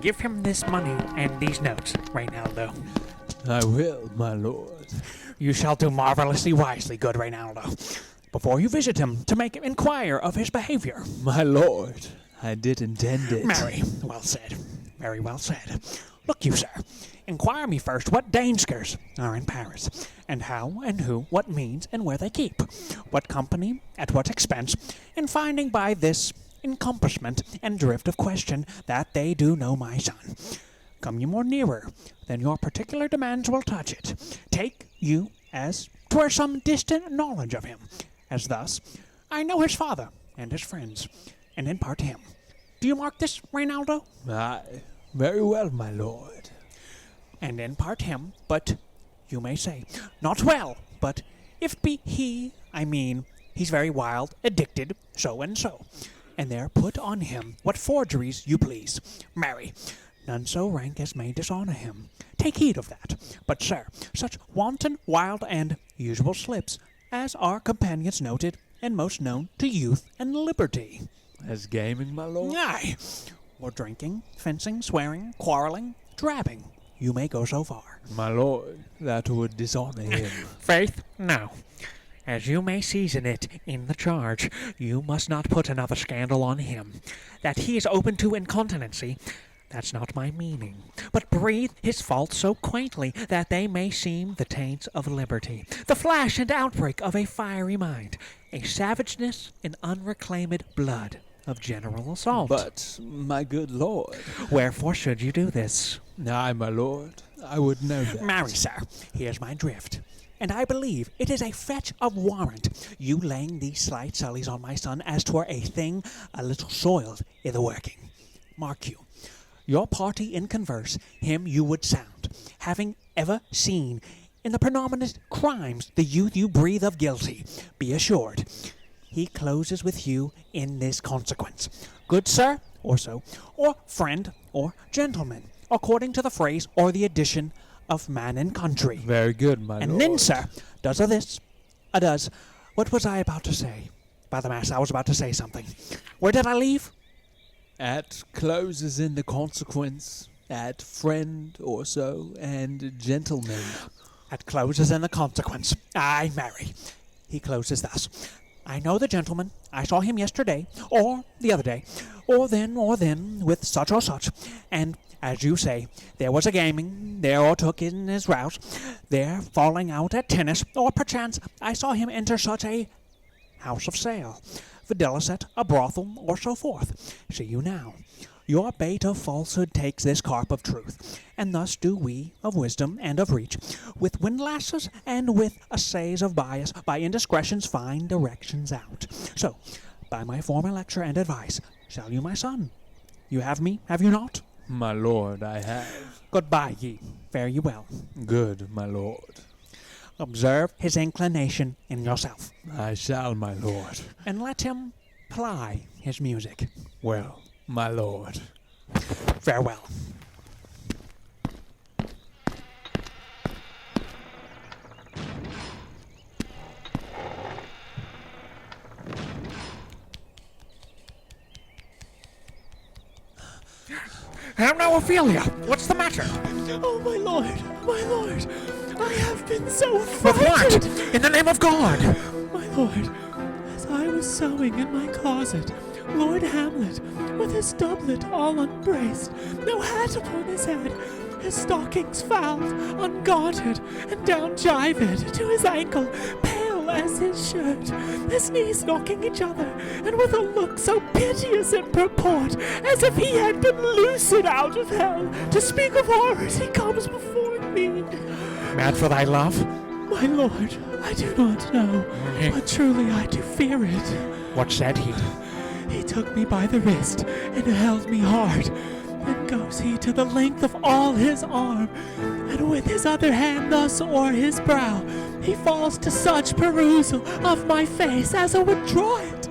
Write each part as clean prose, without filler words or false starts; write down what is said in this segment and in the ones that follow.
Give him this money and these notes, Reynaldo. I will, my lord. You shall do marvelously wisely, good Reynaldo, before you visit him to make him inquire of his behavior. My lord, I did intend it. Very well said. Very well said. Look you, sir. Inquire me first what Danskers are in Paris, and how and who, what means and where they keep, what company, at what expense, in finding by this encompassment and drift of question that they do know my son. Come you more nearer than your particular demands will touch it. Take you as 'twere some distant knowledge of him, as thus I know his father and his friends, and impart him. Do you mark this, Reynaldo? Aye, very well, my lord. And impart him, but you may say, not well, but if be he, I mean, he's very wild, addicted, so and so. And there put on him what forgeries you please. Marry, none so rank as may dishonor him. Take heed of that. But, sir, such wanton, wild, and usual slips as our companions noted and most known to youth and liberty. As gaming, my lord? Aye, or drinking, fencing, swearing, quarreling, drabbing. You may go so far. My lord, that would dishonor him. Faith, no. As you may season it in the charge, you must not put another scandal on him. That he is open to incontinency, that's not my meaning, but breathe his faults so quaintly that they may seem the taints of liberty, the flash and outbreak of a fiery mind, a savageness in unreclaimed blood of general assault. But, my good lord... Wherefore should you do this? Aye, my lord, I would know that. Marry, sir, here's my drift. And I believe it is a fetch of warrant, you laying these slight sullies on my son as 'twere a thing a little soiled i' the working. Mark you, your party in converse, him you would sound, having ever seen in the predominant crimes the youth you breathe of guilty, be assured, he closes with you in this consequence. Good sir, or so, or friend, or gentleman, according to the phrase or the addition of man and country. Very good, my lord. And then, sir, does a this, a does. What was I about to say? By the mass, I was about to say something. Where did I leave? At closes in the consequence, at friend or so, and gentleman. At closes in the consequence. I marry. He closes thus. I know the gentleman. I saw him yesterday, or the other day, or then, with such or such, and as you say, there was a gaming, there or took in his rout, there falling out at tennis, or perchance I saw him enter such a house of sale, videlicet, a brothel, or so forth. See you now. Your bait of falsehood takes this carp of truth, and thus do we of wisdom and of reach, with windlasses and with assays of bias, by indiscretions find directions out. So, by my former lecture and advice, shall you, my son? You have me, have you not? My lord, I have. Goodbye, ye. Fare ye well. Good, my lord. Observe his inclination in yourself. I shall, my lord. And let him ply his music. Well, my lord. Farewell. How now, Ophelia? What's the matter? Oh, my lord, I have been so With what? frightened. In the name of God! My lord, as I was sewing in my closet, Lord Hamlet, with his doublet all unbraced, no hat upon his head, his stockings fouled, ungartered, and down gyved to his ankle, pale as his shirt, his knees knocking each other, and with a look so piteous in purport, as if he had been loosed out of hell. To speak of horrors, he comes before me. Mad for thy love? My lord, I do not know, but truly I do fear it. What said he? He took me by the wrist and held me hard. Then goes he to the length of all his arm, and with his other hand thus o'er his brow, he falls to such perusal of my face as I would draw it.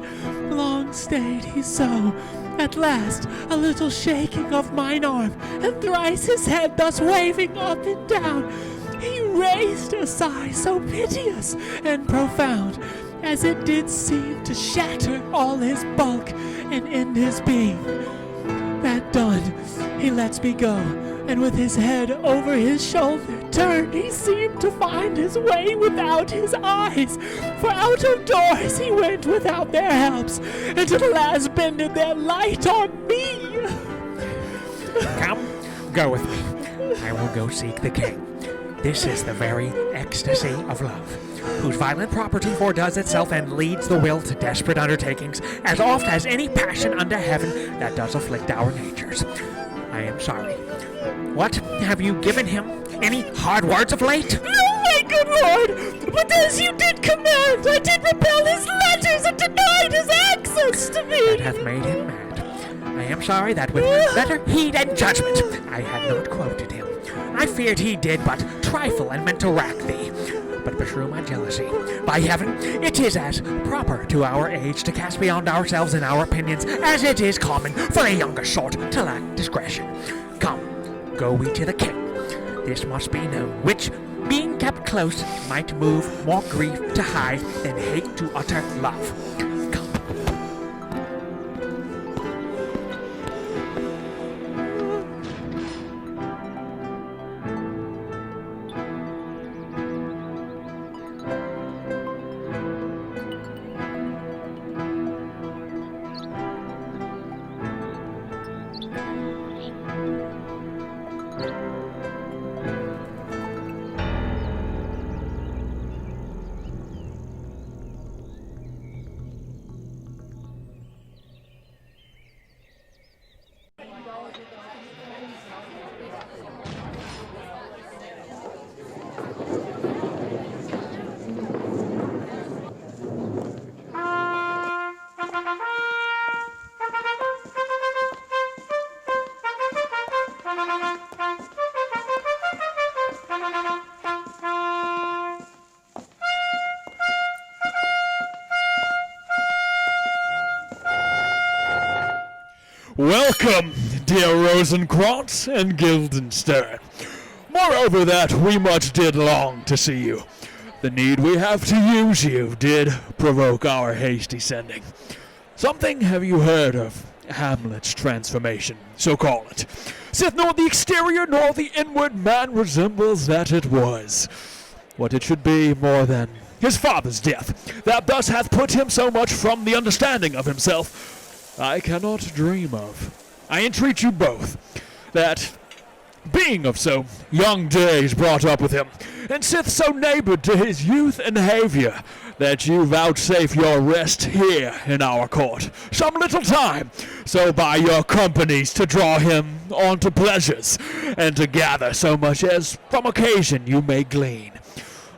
Long stayed he so, at last a little shaking of mine arm, and thrice his head thus waving up and down, he raised a sigh so piteous and profound, as it did seem to shatter all his bulk and end his being. That done, he lets me go, and with his head over his shoulder turned, he seemed to find his way without his eyes. For out of doors he went without their helps, and at last bended their light on me. Come, go with me. I will go seek the king. This is the very ecstasy of love, whose violent property foredoes itself and leads the will to desperate undertakings, as oft as any passion under heaven that does afflict our natures. I am sorry. What, have you given him any hard words of late? Oh, my good lord! But as you did command, I did repel his letters and denied his access to me. That hath made him mad. I am sorry that with better heed and judgment I had not quoted him. I feared he did but trifle and meant to rack thee. But beshrew my jealousy. By heaven, it is as proper to our age to cast beyond ourselves in our opinions as it is common for a younger sort to lack discretion. Come, go we to the king. This must be known, which, being kept close, might move more grief to hide than hate to utter love. Come. Welcome, dear Rosencrantz and Guildenstern. Moreover that we much did long to see you. The need we have to use you did provoke our hasty sending. Something have you heard of Hamlet's transformation, so call it, sith nor the exterior nor the inward man resembles that it was. What it should be more than his father's death, that thus hath put him so much from the understanding of himself, I cannot dream of. I entreat you both, that, being of so young days brought up with him, and sith so neighboured to his youth and behaviour, that you vouchsafe your rest here in our court some little time, so by your companies to draw him on to pleasures, and to gather so much as from occasion you may glean.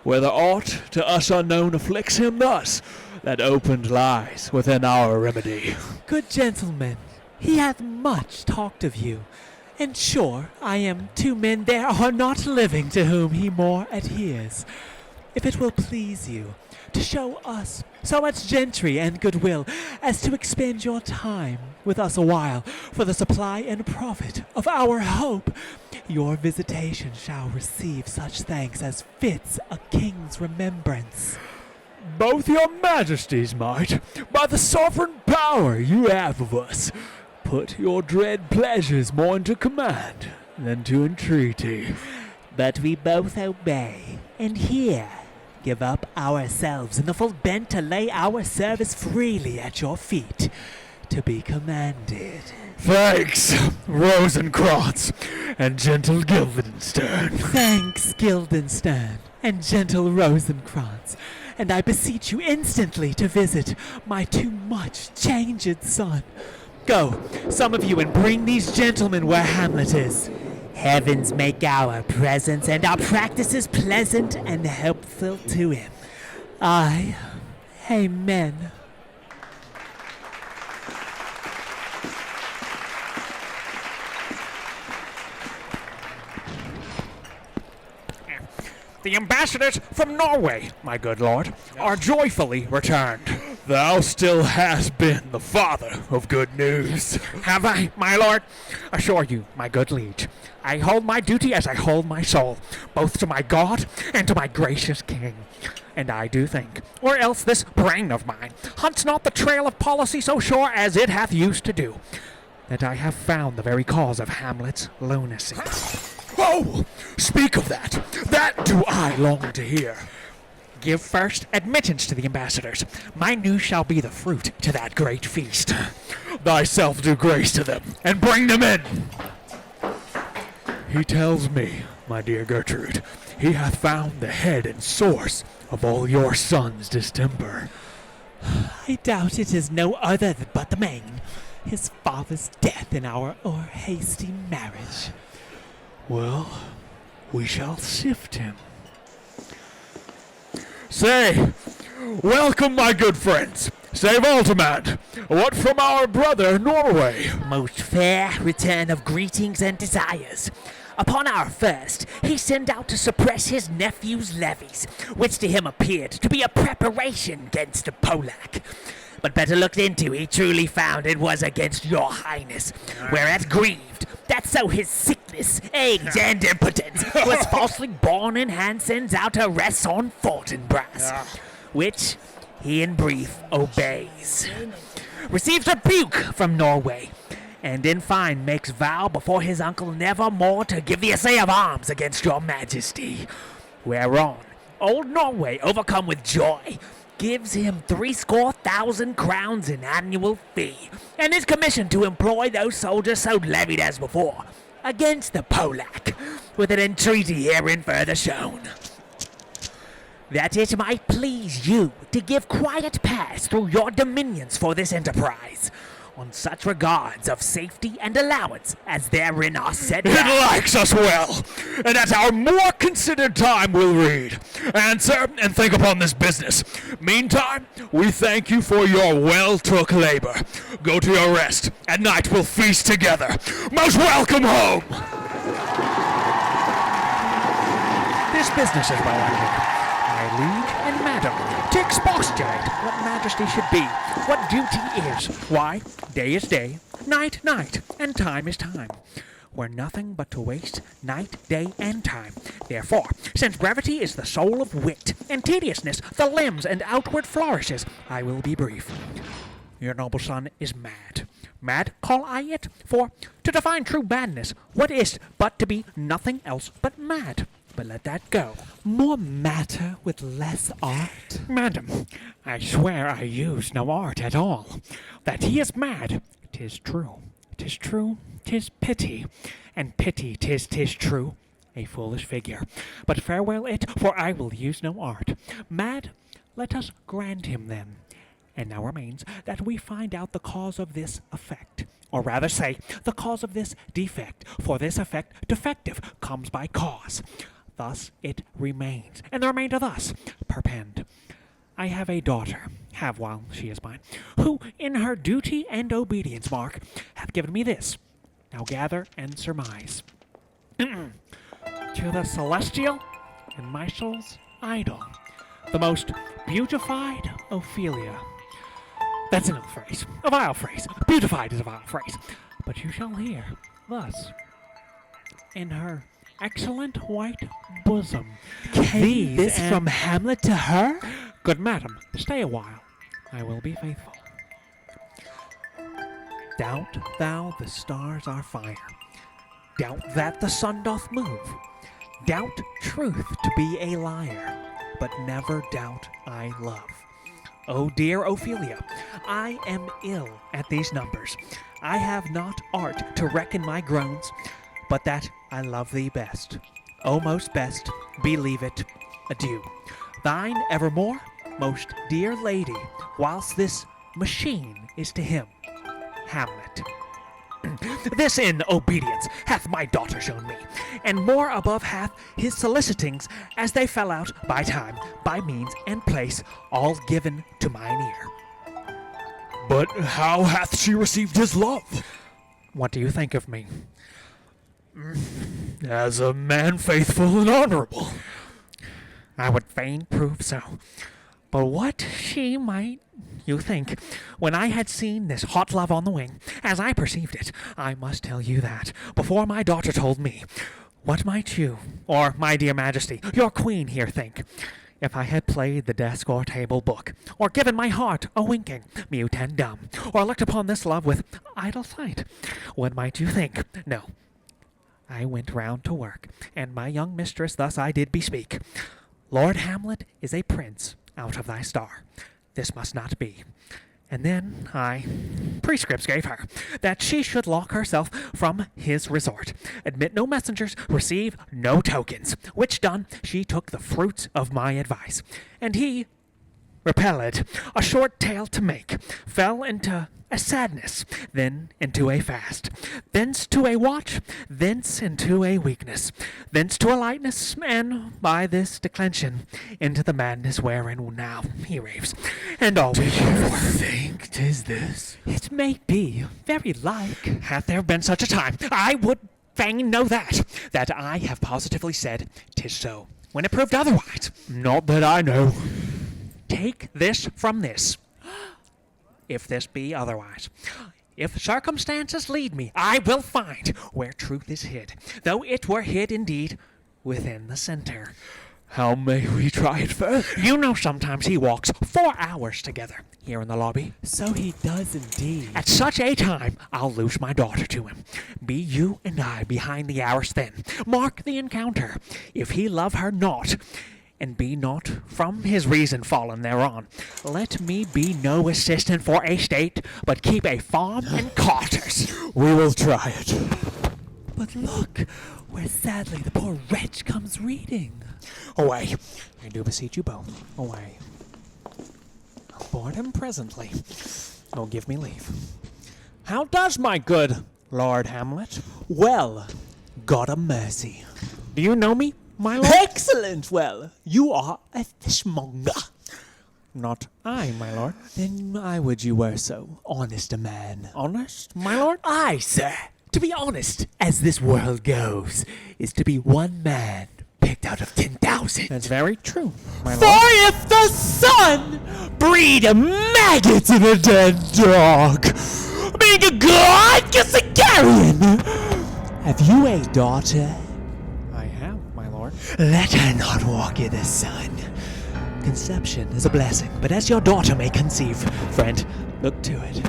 Whether aught to us unknown afflicts him thus, that opened lies within our remedy. Good gentlemen, he hath much talked of you, and sure I am 2 men there are not living to whom he more adheres. If it will please you to show us so much gentry and goodwill as to expend your time with us a while for the supply and profit of our hope, your visitation shall receive such thanks as fits a king's remembrance. Both your majesties might, by the sovereign power you have of us, put your dread pleasures more into command than to entreaty. But we both obey, and here give up ourselves in the full bent to lay our service freely at your feet, to be commanded. Thanks, Rosencrantz and gentle Guildenstern. Thanks, Guildenstern and gentle Rosencrantz, and I beseech you instantly to visit my too much changed son. Go, some of you, and bring these gentlemen where Hamlet is. Heavens make our presence and our practices pleasant and helpful to him. Aye, amen. The ambassadors from Norway, my good lord, are joyfully returned. Thou still hast been the father of good news. Have I, my lord? Assure you, my good liege, I hold my duty as I hold my soul, both to my God and to my gracious king. And I do think, or else this brain of mine hunts not the trail of policy so sure as it hath used to do, that I have found the very cause of Hamlet's lunacy. Oh, speak of that. That do I long to hear. Give first admittance to the ambassadors. My news shall be the fruit to that great feast. Thyself do grace to them, and bring them in. He tells me, my dear Gertrude, he hath found the head and source of all your son's distemper. I doubt it is no other but the main, his father's death in our hasty marriage. Well, we shall sift him. Say, welcome, my good friends. Say, Valdemar, what from our brother Norway? Most fair return of greetings and desires. Upon our first, he sent out to suppress his nephew's levies, which to him appeared to be a preparation against a Polak. But better looked into, he truly found it was against your highness, whereas grieved that so his sickness, age, and impotence was falsely born in hand sends out arrests on Fortinbras, which he in brief obeys. Receives rebuke from Norway, and in fine makes vow before his uncle never more to give the essay of arms against your majesty. Whereon old Norway, overcome with joy, gives him 70,000 crowns in annual fee, and is commissioned to employ those soldiers so levied as before against the Polak, with an entreaty herein further shown, that it might please you to give quiet pass through your dominions for this enterprise, on such regards of safety and allowance as therein are set It down. likes us well, and at our more considered time we'll read, answer, and think upon this business. Meantime, we thank you for your well-took labor. Go to your rest. At night we'll feast together. Most welcome home! This business is my landing. My liege and madam, to expostulate what majesty should be, what duty is. Why, day is day, night, night, and time is time. We're nothing but to waste night, day, and time. Therefore, since brevity is the soul of wit, and tediousness the limbs and outward flourishes, I will be brief. Your noble son is mad. Mad, call I it, for to define true madness, what is but to be nothing else but mad? But let that go. More matter with less art? Madam, I swear I use no art at all. That he is mad, 'tis true. 'Tis true, 'tis pity. And pity 'tis true. A foolish figure. But farewell it, for I will use no art. Mad, let us grant him then. And now remains that we find out the cause of this effect. Or rather say, the cause of this defect. For this effect, defective, comes by cause. Thus it remains, and the remainder thus, perpend. I have a daughter, have while she is mine, who in her duty and obedience, mark, hath given me this. Now gather and surmise. To the celestial and my soul's idol, the most beautified Ophelia. That's an ill phrase, a vile phrase. Beautified is a vile phrase. But you shall hear thus. In her excellent white bosom. Came this and- from Hamlet to her? Good madam, stay a while. I will be faithful. Doubt thou the stars are fire. Doubt that the sun doth move. Doubt truth to be a liar. But never doubt I love. Oh dear Ophelia, I am ill at these numbers. I have not art to reckon my groans, but that I love thee best. O most best, believe it. Adieu. Thine evermore, most dear lady, whilst this machine is to him, Hamlet. This in obedience hath my daughter shown me, and more above hath his solicitings, as they fell out by time, by means, and place, all given to mine ear. But how hath she received his love? What do you think of me? As a man faithful and honorable. I would fain prove so. But what she might, you think, when I had seen this hot love on the wing, as I perceived it, I must tell you that, before my daughter told me, what might you, or my dear majesty, your queen here think, if I had played the desk or table book, or given my heart a winking, mute and dumb, or looked upon this love with idle sight? What might you think? No. I went round to work, and my young mistress thus I did bespeak. Lord Hamlet is a prince out of thy star. This must not be. And then I prescripts gave her, that she should lock herself from his resort, admit no messengers, receive no tokens, which done, she took the fruits of my advice, and he, repelled, a short tale to make, fell into a sadness, then into a fast, thence to a watch, thence into a weakness, thence to a lightness, and by this declension into the madness wherein now he raves, and all we go for. Think 'tis this? It may be, very like. Hath there been such a time? I would fain know that I have positively said 'tis so, when it proved otherwise. Not that I know. Take this from this, if this be otherwise. If circumstances lead me, I will find where truth is hid, though it were hid indeed within the center. How may we try it first? You know sometimes he walks 4 hours together here in the lobby. So he does indeed. At such a time, I'll lose my daughter to him. Be you and I behind the hours then. Mark the encounter. If he love her not, and be not from his reason fallen thereon, let me be no assistant for a state, but keep a farm and quarters. We will try it. But look, where sadly the poor wretch comes reading. Away, I do beseech you both, away. I'll board him presently. Oh, give me leave. How does my good Lord Hamlet? Well, God a mercy. Do you know me, my lord? Excellent! Well, you are a fishmonger. Not I, my lord. Then I would you were so honest a man. Honest, my lord? Aye, sir. To be honest, as this world goes, is to be one man picked out of 10,000. That's very true, my For lord. if the sun breed maggots in a dead dog, being a god gets a carrion. Have you a daughter? I have, my lord. Let her not walk in the sun. Conception is a blessing, but as your daughter may conceive, friend, look to it.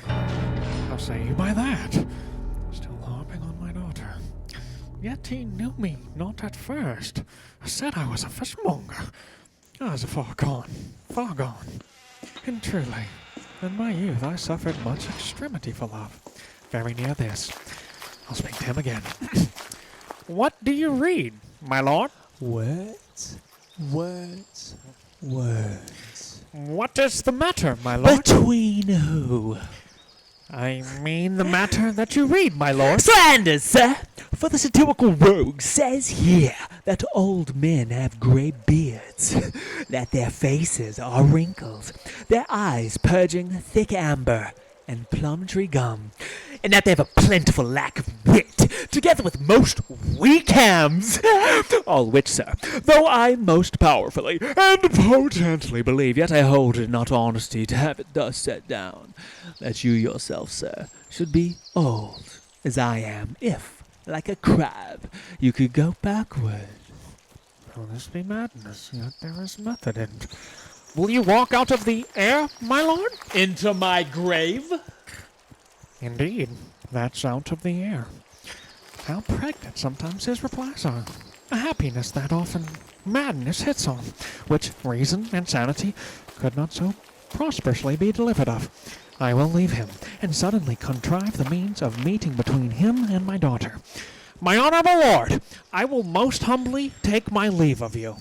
How say you by that? Still harping on my daughter. Yet he knew me not at first. Said I was a fishmonger. I was far gone, far gone. And truly, in my youth I suffered much extremity for love. Very near this. I'll speak to him again. What do you read, my lord? Words, words, words. What is the matter, my lord? Between who? I mean the matter that you read, my lord. Slanders, sir! For the satirical rogue says here that old men have grey beards, that their faces are wrinkled, their eyes purging thick amber and plum tree gum, and that they have a plentiful lack of wit, together with most weak hams. All which, sir, though I most powerfully and potently believe, yet I hold it not honesty to have it thus set down, that you yourself, sir, should be old, as I am, if, like a crab, you could go backward. Will this be madness? Yet there is method in it. Will you walk out of the air, my lord? Into my grave? Indeed, that's out of the air. How pregnant sometimes his replies are. A happiness that often madness hits on, which reason and sanity could not so prosperously be delivered of. I will leave him, and suddenly contrive the means of meeting between him and my daughter. My honorable lord, I will most humbly take my leave of you.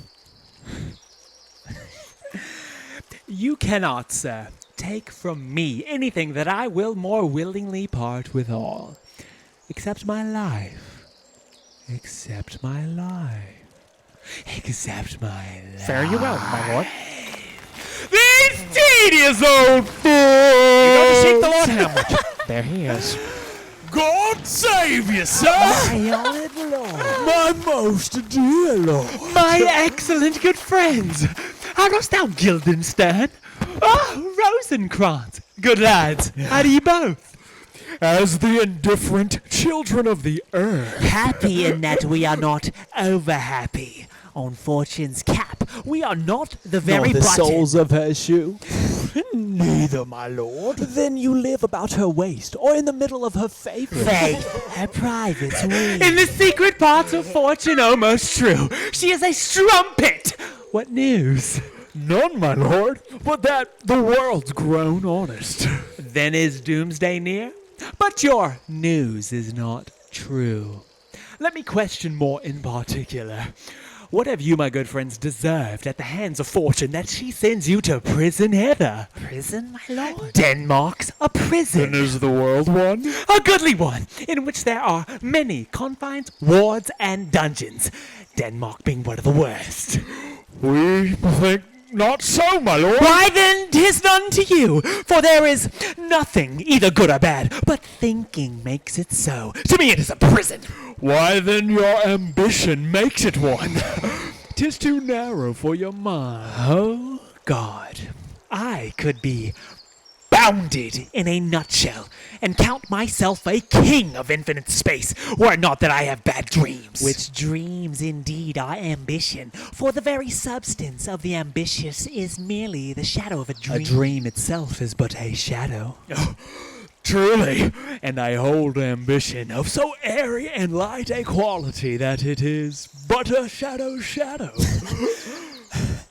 You cannot, sir, take from me anything that I will more willingly part withal, except my life. Except my life. Except my life. Fare you well, my lord. These tedious old fools! You go to seek the Lord Hamlet. There he is. God save you, sir! My honored lord. My most dear lord! My excellent good friends! How dost thou, Guildenstern? Rosencrantz! Good lads, how do ye both? As the indifferent children of the earth. Happy in that we are not over happy. On fortune's cap, we are not the very Nor the bottom. soles of her shoe. Neither, my lord. Then you live about her waist, or in the middle of her favorite. Faith, her private wing. In the secret parts of fortune, almost true. She is a strumpet! What news? None, my lord, but that the world's grown honest. Then is doomsday near? But your news is not true. Let me question more in particular. What have you, my good friends, deserved at the hands of fortune that she sends you to prison hither? Prison, my lord? Denmark's a prison. Is the world one? A goodly one, in which there are many confines, wards, and dungeons. Denmark being one of the worst. We think not so, my lord. Why then, 'tis none to you, for there is nothing, either good or bad, but thinking makes it so. To me it is a prison. Why then your ambition makes it one. 'Tis too narrow for your mind. Oh, God, I could be bounded in a nutshell and count myself a king of infinite space, were it not that I have bad dreams. Which dreams indeed are ambition, for the very substance of the ambitious is merely the shadow of a A dream. dream itself is but a shadow. Truly, and I hold ambition of so airy and light a quality that it is but a shadow.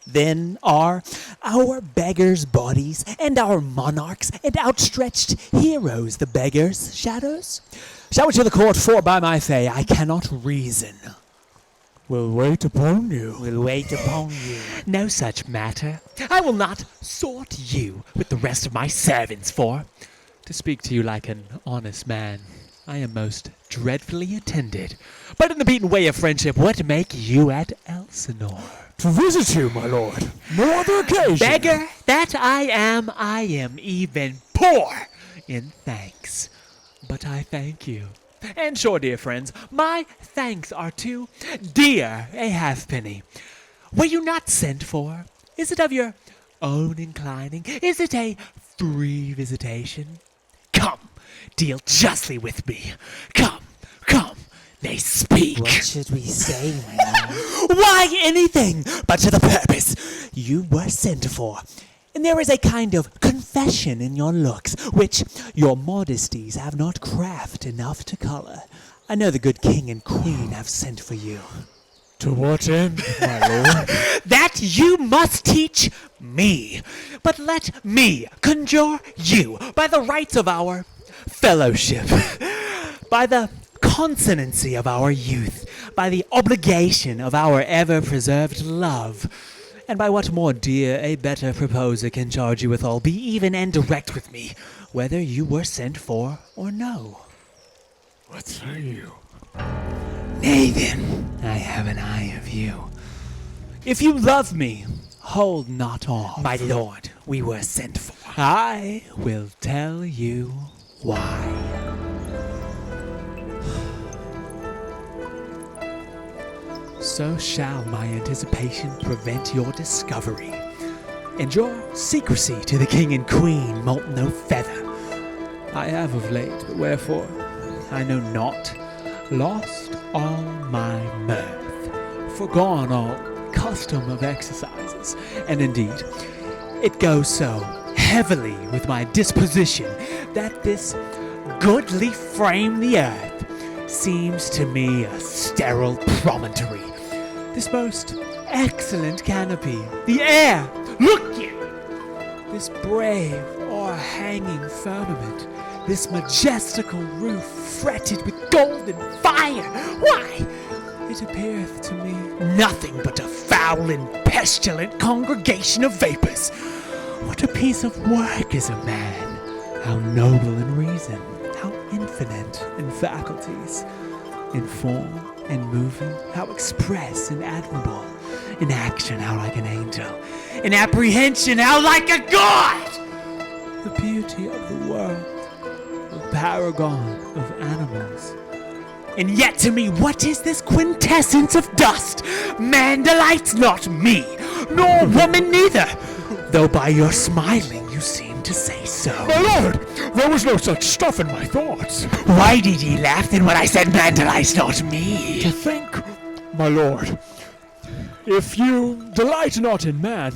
Then are our beggars' bodies, and our monarchs, and outstretched heroes the beggars' shadows? Shall we to the court, for by my fay I cannot reason. Will wait upon you. Will wait upon you. No such matter. I will not sort you with the rest of my servants, for, to speak to you like an honest man, I am most dreadfully attended. But in the beaten way of friendship, what make you at Elsinore? To visit you, my lord. No other occasion. Beggar that I am even poor in thanks. But I thank you. And sure, dear friends, my thanks are too dear a halfpenny. Were you not sent for? Is it of your own inclining? Is it a free visitation? Come, deal justly with me. Come, nay, speak. What should we say, my lord? Why anything but to the purpose. You were sent for, and there is a kind of confession in your looks, which your modesties have not craft enough to color. I know the good king and queen have sent for you. To what end, my lord? That you must teach me. But let me conjure you by the rights of our fellowship, by the consonancy of our youth, by the obligation of our ever-preserved love, and by what more dear a better proposer can charge you withal, be even and direct with me, whether you were sent for or no. What say you? Nay then, I have an eye of you. If you love me, hold not on. My lord, we were sent for. I will tell you why. So shall my anticipation prevent your discovery, and your secrecy to the king and queen moult no feather. I have of late, but wherefore, I know not, lost all my mirth, forgone all custom of exercises, and indeed, it goes so heavily with my disposition that this goodly frame the earth seems to me a sterile promontory. This most excellent canopy, the air, look ye! This brave o'erhanging firmament, this majestical roof fretted with golden fire, why, it appeareth to me nothing but a foul and pestilent congregation of vapors. What a piece of work is a man! How noble in reason, how infinite in faculties, in form and moving, how express and admirable, in action, how like an angel, in apprehension, how like a god! The beauty of the world will paragon of animals. And yet to me, what is this quintessence of dust? Man delights not me, nor woman neither, though by your smiling you seem to say so. My lord, there was no such stuff in my thoughts. Why did ye laugh then when I said man delights not me? To think, my lord, if you delight not in man,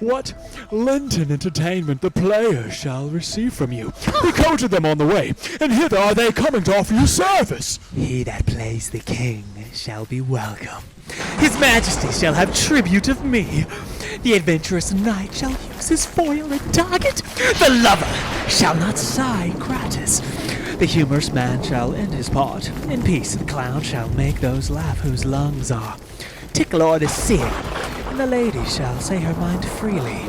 what Lenten entertainment the players shall receive from you. We courted them on the way, and hither are they coming to offer you service. He that plays the king shall be welcome. His majesty shall have tribute of me. The adventurous knight shall use his foil and target. The lover shall not sigh gratis. The humorous man shall end his part. In peace the clown shall make those laugh whose lungs are tickle or to sing. And the lady shall say her mind freely,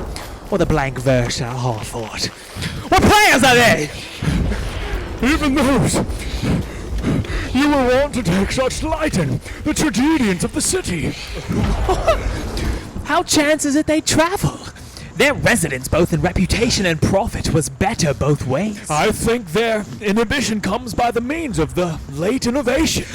or the blank verse shall hold forth. What players are they? Even those you were wont to take such delight in, the tragedians of the city. How chances it they travel? Their residence, both in reputation and profit, was better both ways. I think their inhibition comes by the means of the late innovation.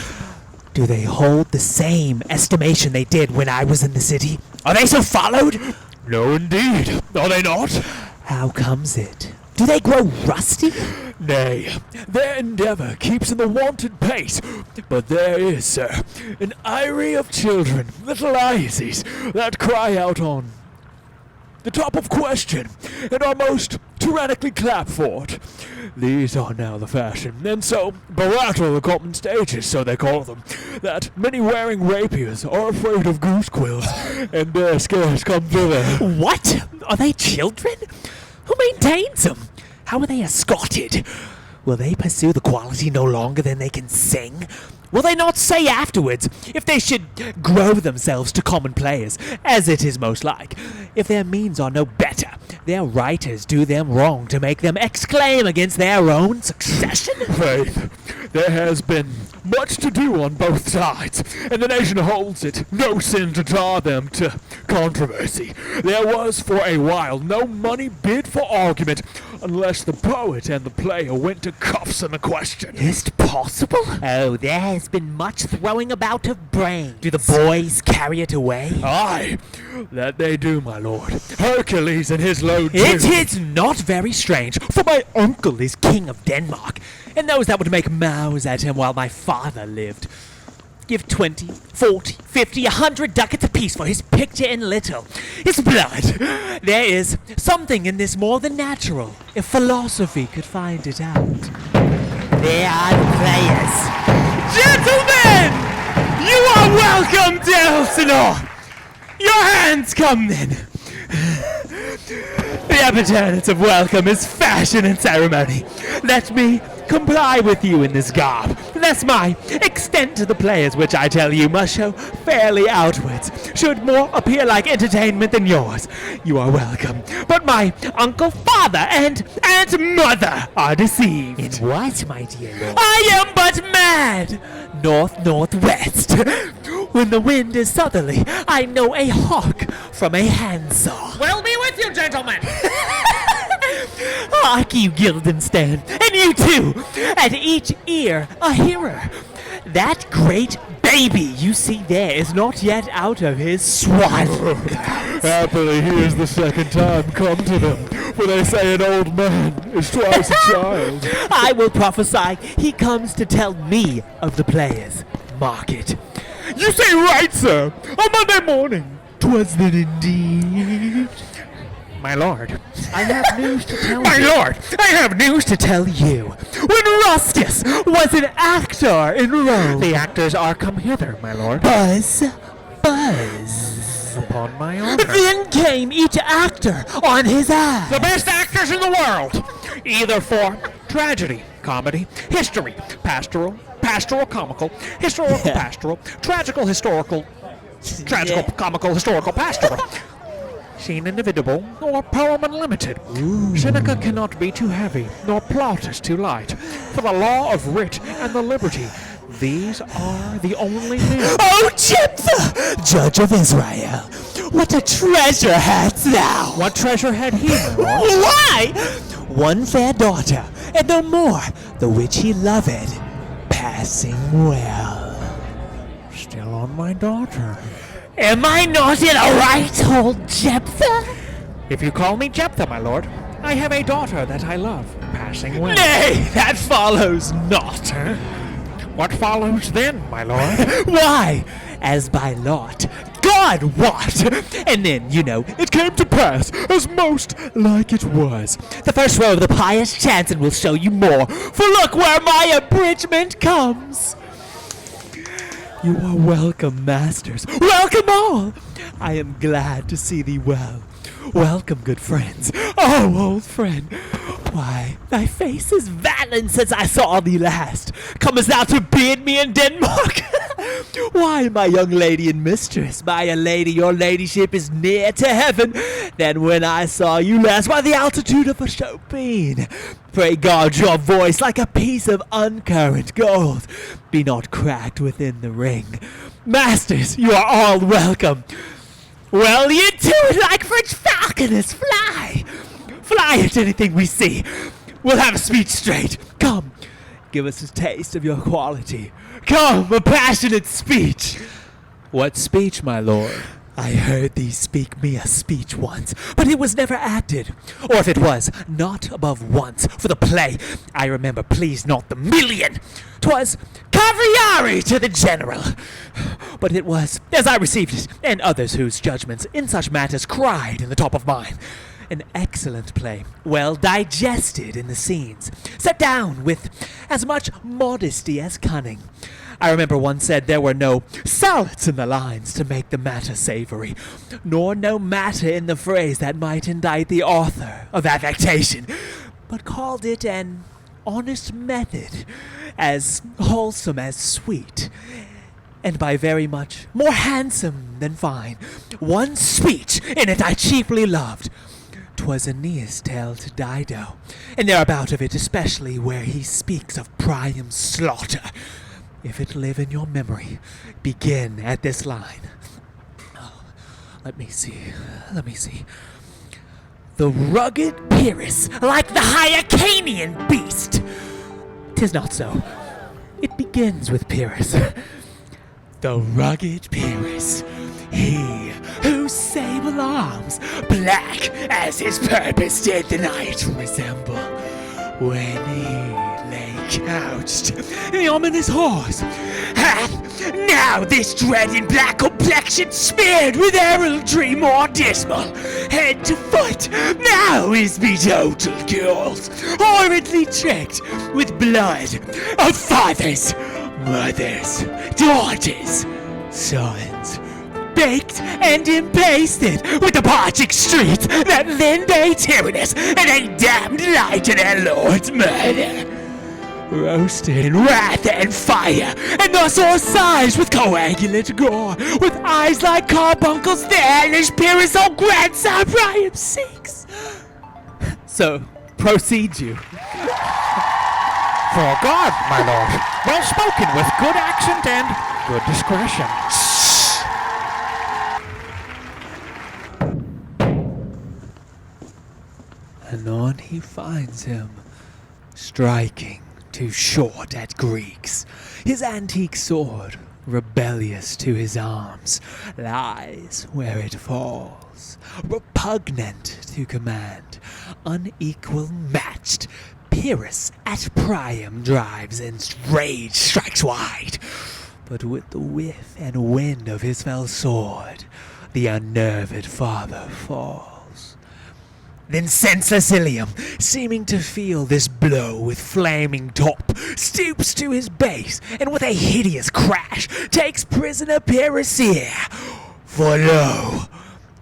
Do they hold the same estimation they did when I was in the city? Are they so followed? No, indeed. Are they not? How comes it? Do they grow rusty? Nay, their endeavour keeps in the wonted pace. But there is, sir, an eyrie of children, little Ises, that cry out on the top of question, and are most tyrannically clap for it. These are now the fashion, and so barattle the common stages, so they call them, that many wearing rapiers are afraid of goose quills, and dare scarce come thither. What? Are they children? Who maintains them? How are they escorted? Will they pursue the quality no longer than they can sing? Will they not say afterwards, if they should grow themselves to common players, as it is most like, if their means are no better, their writers do them wrong to make them exclaim against their own succession? Faith, there has been much to do on both sides, and the nation holds it no sin to draw them to controversy. There was for a while no money bid for argument, unless the poet and the player went to cuffs on the question. Is't possible? Oh, there has been much throwing about of brains. Do the boys carry it away? Aye, that they do, my lord. Hercules and his load too. It is not very strange, for my uncle is king of Denmark, and those that would make mouths at him while my father lived. Give 20, 40, 50, 100 ducats apiece for his picture in little. His blood. There is something in this more than natural, if philosophy could find it out. They are the players. Gentlemen! You are welcome to Elsinore! Your hands come then. The appurtenance of welcome is fashion and ceremony. Let me comply with you in this garb. That's my extent to the players, which I tell you must show fairly outwards. Should more appear like entertainment than yours, you are welcome. But my uncle, father, and aunt mother are deceived. In what, my dear lord? I am but mad! North-northwest. When the wind is southerly, I know a hawk from a handsaw. We'll be with you, gentlemen. Hark you, Guildenstern, and you too, at each ear a hearer. That great baby you see there is not yet out of his swaddling. Happily, he is the second time come to them, for they say an old man is twice a child. I will prophesy he comes to tell me of the players. Mark it. You say right, sir, on Monday morning. 'Twas then indeed. My lord. I have news to tell My you. lord, I have news to Tell you. When Rusticus was an actor in Rome. The actors are come hither, my lord. Buzz. Buzz. Upon my honor. Then came each actor on his ass. The best actors in the world, either for tragedy, comedy, history, pastoral, comical, historical, pastoral, tragical, historical, comical, historical, pastoral, scene indivisible, or poem unlimited. Seneca cannot be too heavy, nor Plautus too light. For the law of writ and the liberty, these are the only men. O Jephthah, judge of Israel, what a treasure hadst thou! What treasure had he, my lord? Why? one fair daughter, and no more, the which he loved, passing well. Still on my daughter. Am I not in a right, old Jephthah? If you call me Jephthah, my lord, I have a daughter that I love, passing well. Nay, that follows not. What follows then, my lord? Why, as by lot, God wot, and then, you know, it came to pass as most like it was. The first row of the pious chanson will show you more, for look where my abridgment comes. You are welcome, masters. Welcome all. I am glad to see thee well. Welcome, good friends. Oh, old friend. Why, thy face is valen since I saw thee last. Comest thou to bid me in Denmark? Why, my young lady and mistress, my lady, your ladyship is near to heaven than when I saw you last by the altitude of a Chopin. Pray guard your voice like a piece of uncurrent gold. Be not cracked within the ring. Masters, you are all welcome. Well, you do it like French falconers fly. Fly at anything we see. We'll have a speech straight. Come, give us a taste of your quality. Come, a passionate speech. What speech, my lord? I heard thee speak me a speech once, but it was never acted. Or if it was, not above once. For the play, I remember, pleased not the million. 'Twas caviare to the general. But it was, as I received it, and others whose judgments in such matters cried in the top of mine, an excellent play, well digested in the scenes, set down with as much modesty as cunning. I remember one said there were no salads in the lines to make the matter savory, nor no matter in the phrase that might indict the author of affectation, but called it an honest method, as wholesome as sweet, and by very much more handsome than fine. One speech in it I chiefly loved. 'Twas Aeneas' tale to Dido, and thereabout of it especially where he speaks of Priam's slaughter. If it live in your memory, begin at this line. Oh, let me see. The rugged Pyrrhus, like the Hyrcanian beast. 'Tis not so. It begins with Pyrrhus. The rugged Pyrrhus, he whose sable arms, black as his purpose did the night resemble, when he lay couched the ominous horse, hath now this dread in black complexion smeared with heraldry more dismal, head to foot, now is betotaled girls, horridly tricked with blood of fathers, mothers, daughters, sons, baked and impasted with the parching streets that lend a tyrannous and a damned lie to their lord's murder. Roasted in wrath and fire, and thus o'ersized with coagulate gore, with eyes like carbuncles, the hellish Pyrrhus, old grandson Priam seeks. So, proceed you. For God, my lord. Well spoken, with good accent and good discretion. Anon he finds him, striking too short at Greeks. His antique sword, rebellious to his arms, lies where it falls, repugnant to command, unequal matched. Pyrrhus at Priam drives, and rage strikes wide. But with the whiff and wind of his fell sword, the unnerved father falls. Then senseless Ilium, seeming to feel this blow with flaming top, stoops to his base, and with a hideous crash takes prisoner Pyrrhus' ear. For lo,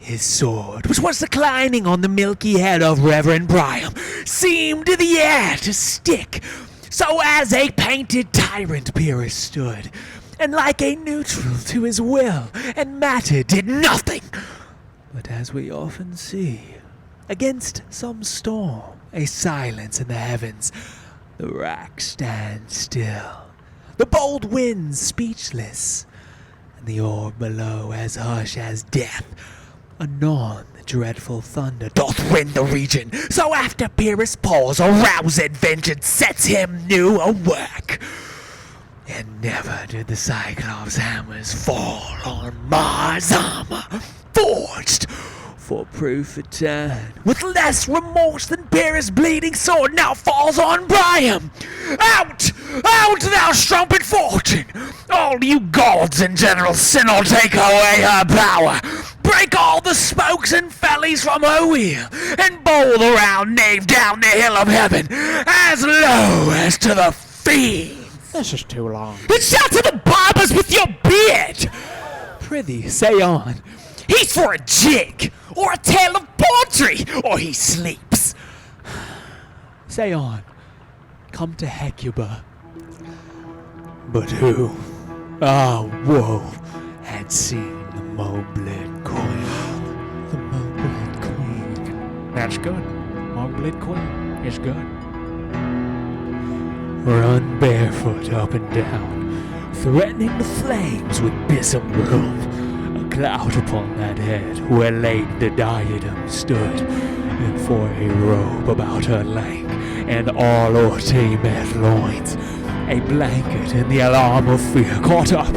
his sword, which was declining on the milky head of Reverend Priam, seemed to the air to stick, so as a painted tyrant Pyrrhus stood, and like a neutral to his will and matter did nothing. But as we often see, against some storm, a silence in the heavens, the rack stands still, the bold winds speechless, and the orb below as hush as death, Anon the dreadful thunder doth rend the region, so after Pyrrhus' pause aroused vengeance sets him new a work. And never did the Cyclops' hammers fall on Mars' armor, forged for proof etern. With less remorse than Pyrrhus' bleeding sword now falls on Priam. Out! Out, thou strumpet fortune! All you gods in general sin will take away her power. Break all the spokes and fellies from her wheel, and bowl the round nave down the hill of heaven, as low as to the fiends. This is too long. And shout to the barbers with your beard! Prithee, say on. He's for a jig, or a tale of poultry, or he sleeps. Say on. Come to Hecuba. But who? Woe had seen the Moblid Queen. The Moblid Queen. That's good. Moblid Queen is good. Run barefoot up and down, threatening the flames with bosom room. A cloud upon that head, where late the diadem stood, and for a robe about her lank, and all o'er Tiamat loins, a blanket in the alarm of fear caught up.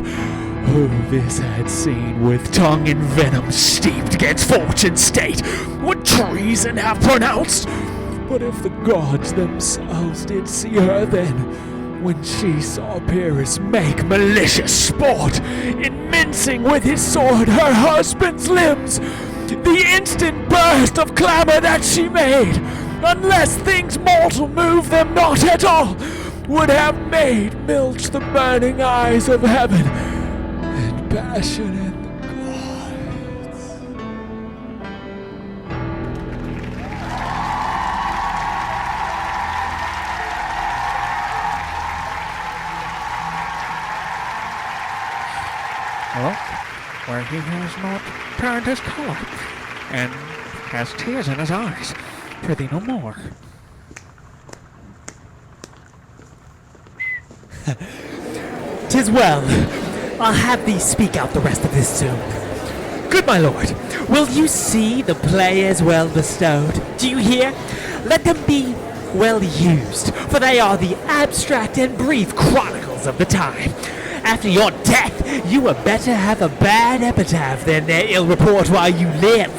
Who this had seen with tongue in venom steeped against fortune's state, would treason have pronounced? But if the gods themselves did see her then, when she saw Pyrrhus make malicious sport, in mincing with his sword her husband's limbs, the instant burst of clamor that she made, unless things mortal move them not at all, would have made milch the burning eyes of heaven, and passion in the gods. Well, where he has not turned his color, and has tears in his eyes. Prithee no more. 'Tis well. I'll have thee speak out the rest of this soon. Good my lord, will you see the players well bestowed? Do you hear? Let them be well used, for they are the abstract and brief chronicles of the time. After your death, you had better have a bad epitaph than their ill report while you live.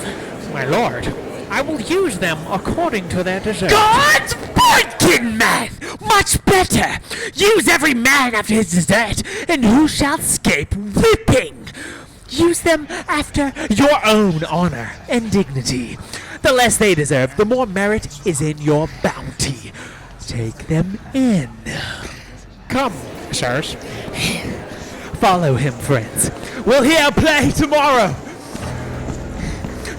My lord, I will use them according to their desert. God's Bodkin man! Much better! Use every man after his desert, and who shall escape whipping? Use them after your own honor and dignity. The less they deserve, the more merit is in your bounty. Take them in. Come, sirs. Follow him, friends. We'll hear play tomorrow.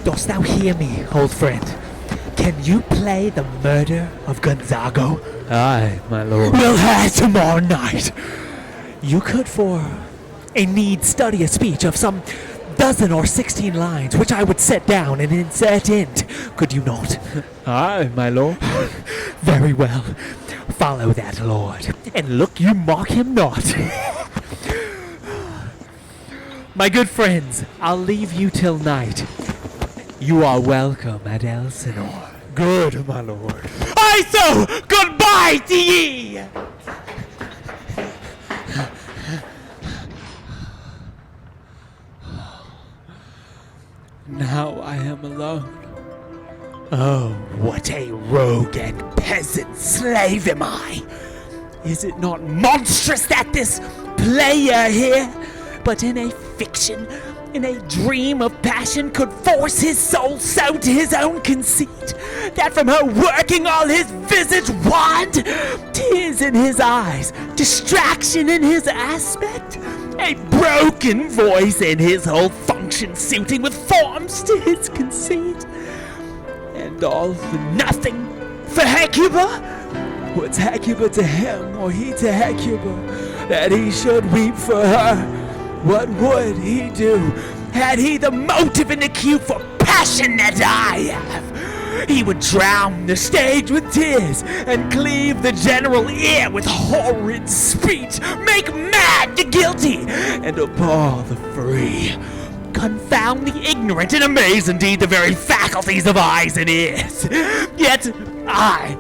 Dost thou hear me, old friend? Can you play the murder of Gonzago? Aye, my lord. We'll have tomorrow night. You could for a need study a speech of some 12 or 16 lines, which I would set down and insert in. Could you not? Aye, my lord. Very well. Follow that lord, and look you mock him not. My good friends, I'll leave you till night. You are welcome at Elsinore. Good, my lord. I so goodbye to ye! Now I am alone. Oh, what a rogue and peasant slave am I! Is it not monstrous that this player here, but in a fiction, in a dream of passion, could force his soul so to his own conceit, that from her working all his visage wand, tears in his eyes, distraction in his aspect, a broken voice in his whole function suiting with forms to his conceit, and all for nothing for Hecuba? What's Hecuba to him, or he to Hecuba, that he should weep for her? What would he do, had he the motive and the cue for passion that I have? He would drown the stage with tears, and cleave the general ear with horrid speech, make mad the guilty, and appall the free, confound the ignorant ignorant and amazed indeed the very faculties of eyes and ears. Yet I,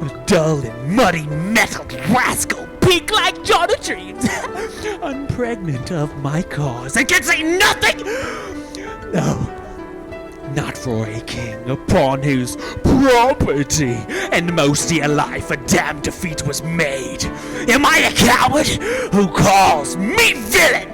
a dull and muddy mettled rascal, peak like John of Dreams, unpregnant of my cause, and can say nothing! No, not for a king upon whose property and most dear life a damned defeat was made. Am I a coward who calls me villain,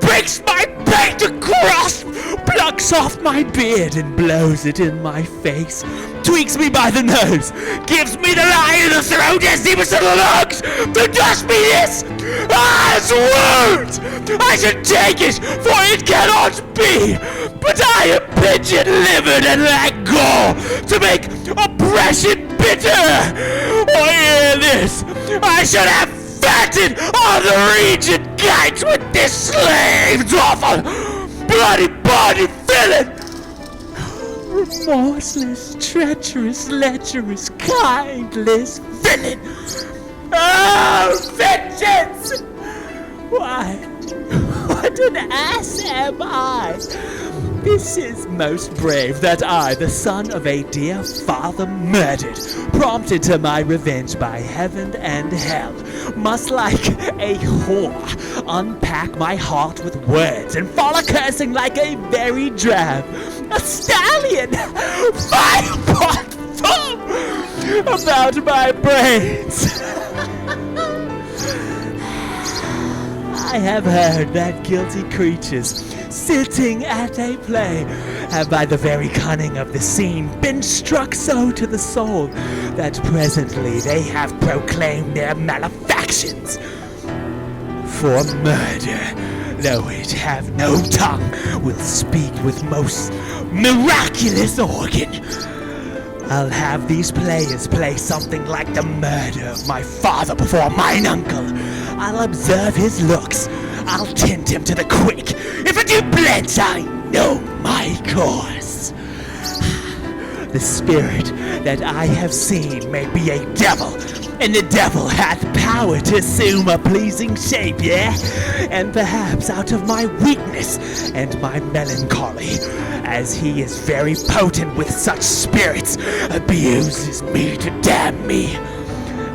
breaks my back to cross, plucks off my beard and blows it in my face, tweaks me by the nose, gives me the lie in the throat as deep as the lungs, to dust me this as wounds? I should take it, for it cannot be, but I am pigeon-livered and lack gall to make oppression bitter. Or hear this, I should have fatted on the regent guides with this slave's awful bloody villain. Remorseless, treacherous, lecherous, kindless villain. Oh, vengeance! Why, what an ass am I? This is most brave that I, the son of a dear father murdered, prompted to my revenge by heaven and hell, must like a whore unpack my heart with words and fall a-cursing like a very drab, a stallion, vagabond thumb about my brains. I have heard that guilty creatures sitting at a play have by the very cunning of the scene been struck so to the soul that presently they have proclaimed their malefactions. For murder, though it have no tongue, will speak with most miraculous organ. I'll have these players play something like the murder of my father before mine uncle. I'll observe his looks. I'll tint him to the quick. If I do blench, I know my course. The spirit that I have seen may be a devil, and the devil hath power to assume a pleasing shape, yeah? And perhaps out of my weakness and my melancholy, as he is very potent with such spirits, abuses me to damn me.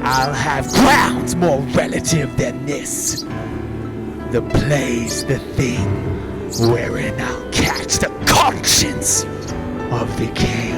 I'll have grounds more relative than this. The play's the thing wherein I'll catch the conscience of the king.